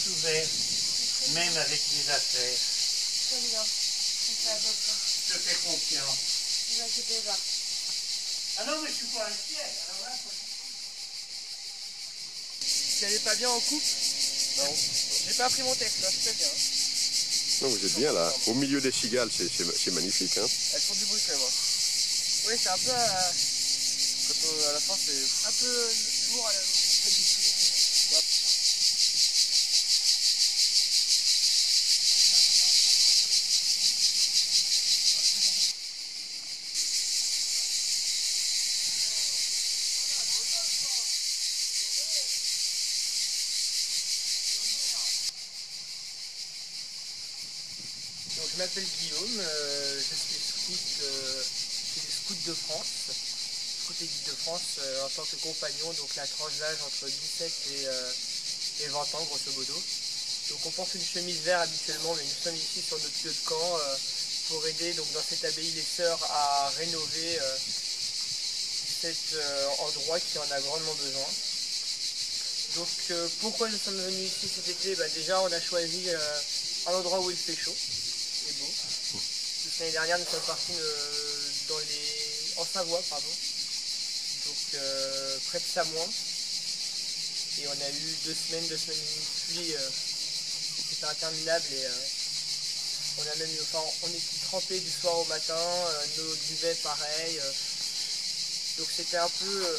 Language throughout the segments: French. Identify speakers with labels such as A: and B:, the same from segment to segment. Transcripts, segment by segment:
A: ouvert, même avec les affaires.
B: Très bien.
A: Je te fais confiance.
B: Ne vous inquiétez pas.
A: Ah non, mais je suis pas inquiet. Alors là,
C: Si elle est pas bien en coupe, non. J'ai pas appris mon texte, là, c'est bien.
D: Non, vous êtes bien là, au milieu des cigales, c'est magnifique. Hein.
C: Elles font du bruit quand même. Oui, c'est un peu à la fin, c'est un peu lourd à la Donc, je m'appelle Guillaume, je suis scout chez les Scouts de France, Scout et Guide de France en tant que compagnon, donc la tranche d'âge entre 17 et 20 ans grosso modo. Donc on porte une chemise verte habituellement, mais nous sommes ici sur notre lieu de camp pour aider donc, dans cette abbaye les Sœurs à rénover cet endroit qui en a grandement besoin. Donc pourquoi nous sommes venus ici cet été? Déjà on a choisi un endroit où il fait chaud. Beau. L'année dernière, nous sommes partis en Savoie, pardon. Donc près de Samoin. Et on a eu 2 semaines de pluie. C'était interminable et on a même eu, on était trempés du soir au matin, nos duvets pareil. Donc c'était un peu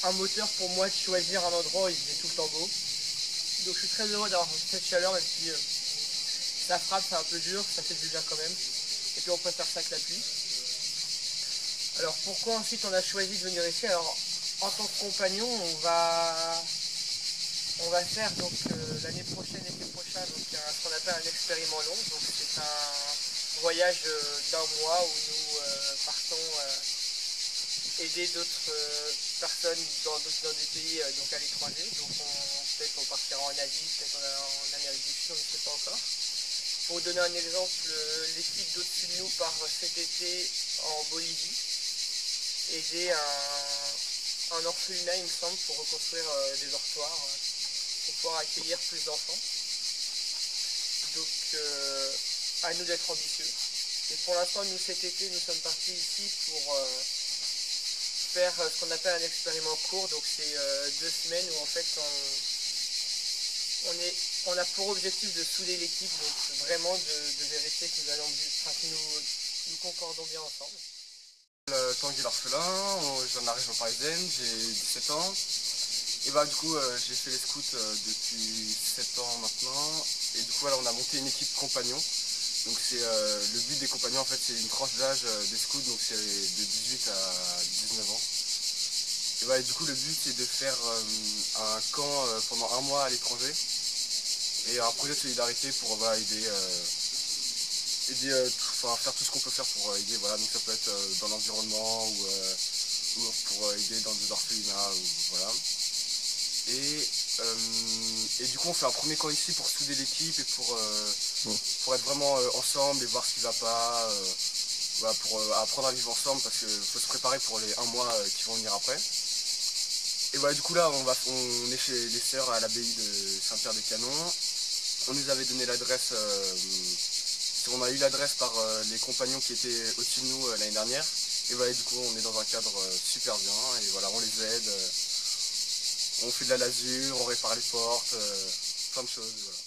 C: un moteur pour moi de choisir un endroit où il faisait tout le temps beau. Donc je suis très heureux d'avoir cette chaleur, même si ça frappe, c'est un peu dur, ça fait du bien quand même. Et puis on préfère ça que la pluie. Alors pourquoi ensuite on a choisi de venir ici? Alors en tant que compagnon, on va faire donc l'année prochaine, l'été prochain, donc ce qu'on appelle un expériment long. Donc c'est un voyage d'1 mois où nous partons aider d'autres personnes dans des pays donc à l'étranger. Donc peut-être on partira en Asie, peut-être en Amérique du Sud, on ne sait pas encore. Pour vous donner un exemple, l'équipe d'au-dessus de nous part cet été en Bolivie, aider un orphelinat, il me semble, pour reconstruire des dortoirs, pour pouvoir accueillir plus d'enfants. Donc à nous d'être ambitieux. Et pour l'instant, nous cet été, nous sommes partis ici pour faire ce qu'on appelle un expériment court. Donc c'est 2 semaines où en fait on a pour objectif de souder l'équipe, donc vraiment de vérifier que nous concordons bien ensemble.
E: Tanguy l'orphelin, je viens de la région parisienne, j'ai 17 ans. Et du coup j'ai fait les scouts depuis 7 ans maintenant. Et du coup on a monté une équipe compagnon. Donc c'est le but des compagnons en fait, c'est une tranche d'âge des scouts, donc c'est de 18 à 19 ans. Et du coup le but c'est de faire un camp pendant 1 mois à l'étranger. Et un projet de solidarité pour aider, faire tout ce qu'on peut faire pour aider. Voilà, donc ça peut être dans l'environnement ou pour aider dans des orphelinats. Voilà. Et du coup on fait un premier camp ici pour souder l'équipe et pour être vraiment ensemble et voir ce qui ne va pas, pour apprendre à vivre ensemble parce qu'il faut se préparer pour les 1 mois qui vont venir après. Et du coup là on est chez les Sœurs à l'abbaye de Saint-Pierre-des-Canons. On nous avait donné l'adresse, on a eu l'adresse par les compagnons qui étaient au-dessus de nous l'année dernière. Et du coup on est dans un cadre super bien et voilà, on les aide, on fait de la lasure, on répare les portes, plein de choses. Voilà.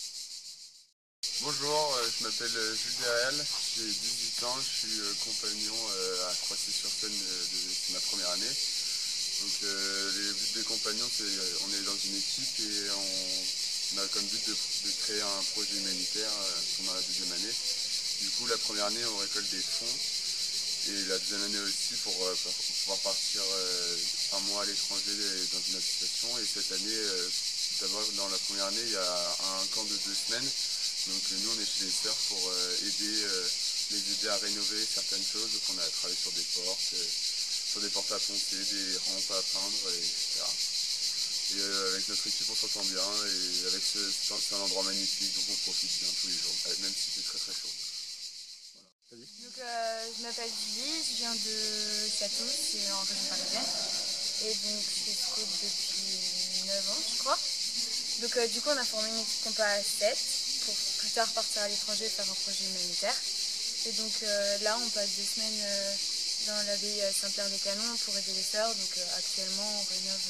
F: Bonjour, je m'appelle Jules Derel, j'ai 18 ans, je suis compagnon à Croissy-sur-Seine, c'est ma première année. Donc les buts des compagnons, c'est on est dans une équipe et on a comme but de créer un projet humanitaire pendant la 2e année. Du coup la première année on récolte des fonds et la 2e année aussi pour pouvoir partir 1 mois à l'étranger dans une association. Et cette année, d'abord dans la première année il y a un camp de 2 semaines. Donc nous on est chez les Sœurs pour les aider à rénover certaines choses. Donc on a travaillé sur des portes à poncer, des rampes à peindre, etc. Et avec notre équipe on s'entend bien et c'est un endroit magnifique, donc on profite bien tous les jours, même si c'est très très chaud. Voilà.
B: Donc je m'appelle Julie, je viens de Château, c'est en région parisienne. Et donc je suis scout depuis 9 ans je crois. Donc du coup on a formé une équipe compas à 7 pour plus tard partir à l'étranger et faire un projet humanitaire. Et donc là on passe 2 semaines dans l'abbaye Saint-Pierre-des-Canons pour aider les sœurs. Donc actuellement on rénove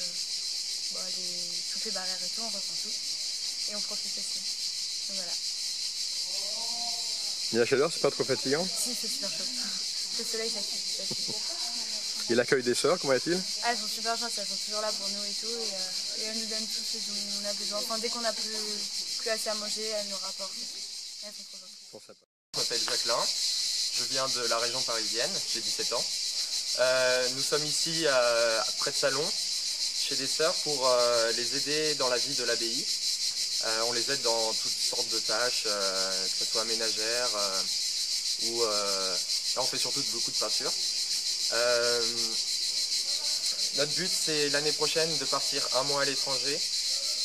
B: toutes les barrières et tout, on refait tout. Et on profite aussi. Donc voilà.
D: Et la chaleur, c'est pas trop fatigant?
B: Si, c'est super chaud. Le soleil ça tue.
D: Et l'accueil des sœurs, comment est-il?
B: Ah, elles sont super gentilles, elles sont toujours là pour nous et tout. Et elles nous donnent tout ce dont on a besoin. Enfin, dès qu'on n'a plus assez à manger, elles nous rapportent. Elles sont trop gentilles.
G: Je m'appelle Jacqueline, je viens de la région parisienne, j'ai 17 ans. Nous sommes ici près de Salon, chez des sœurs, pour les aider dans la vie de l'abbaye. On les aide dans toutes sortes de tâches, que ce soit ménagères ou... là on fait surtout beaucoup de peinture. Notre but c'est l'année prochaine de partir un mois à l'étranger,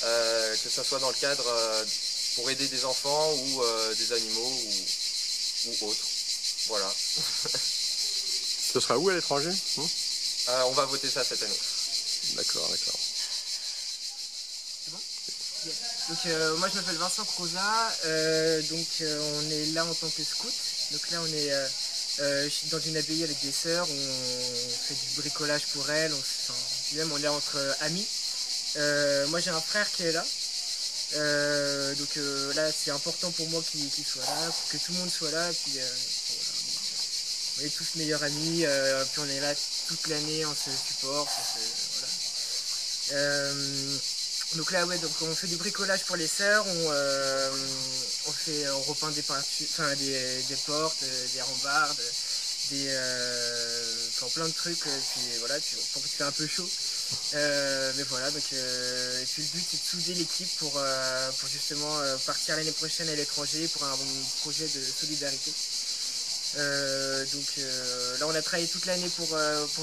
G: que ce soit dans le cadre pour aider des enfants ou des animaux ou autres. Voilà.
D: Ce sera où à l'étranger?
G: On va voter ça cette année.
D: D'accord, d'accord.
C: Donc moi je m'appelle Vincent Croza, on est là en tant que scout. Donc là on est dans une abbaye avec des sœurs, on fait du bricolage pour elles, on est entre amis. Moi j'ai un frère qui est là, là c'est important pour moi qu'il soit là, pour que tout le monde soit là. Puis, voilà. On est tous meilleurs amis, puis on est là toute l'année, on se supporte. Voilà. Donc là, ouais, donc on fait du bricolage pour les sœurs, on repeint des peintures, enfin des portes, des rambardes, plein de trucs, puis voilà, pour qu'il fait un peu chaud. Mais voilà, donc et puis le but c'est de souder l'équipe pour justement partir l'année prochaine à l'étranger pour un projet de solidarité. Là on a travaillé toute l'année pour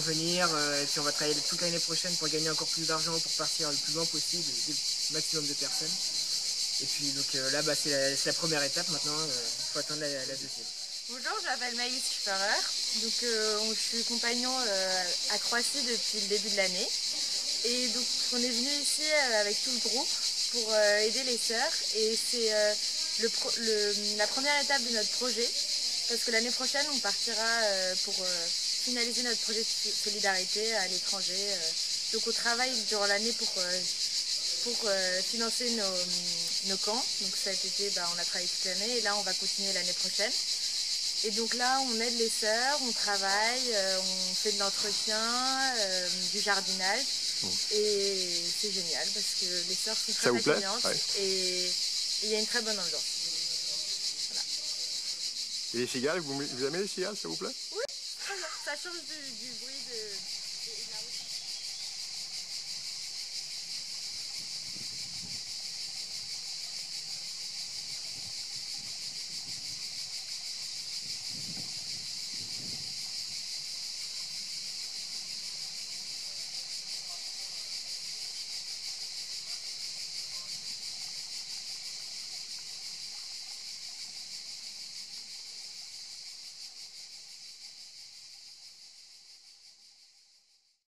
C: venir, et puis on va travailler toute l'année prochaine pour gagner encore plus d'argent pour partir le plus loin possible, aider le maximum de personnes. Et puis donc là c'est la première étape, maintenant il faut attendre la deuxième.
B: Bonjour, je m'appelle Maïs Schifferer, donc je suis compagnon à Croissy depuis le début de l'année. Et donc on est venu ici avec tout le groupe pour aider les sœurs, et c'est la première étape de notre projet. Parce que l'année prochaine, on partira pour finaliser notre projet de solidarité à l'étranger. Donc on travaille durant l'année pour financer nos camps. Donc cet été, on a travaillé toute l'année et là, on va continuer l'année prochaine. Et donc là, on aide les sœurs, on travaille, on fait de l'entretien, du jardinage. Et c'est génial parce que les sœurs sont très accueillantes et il y a une très bonne ambiance.
D: Et les cigales, vous aimez les cigales, s'il vous plaît?
B: Oui, ça change du bruit de...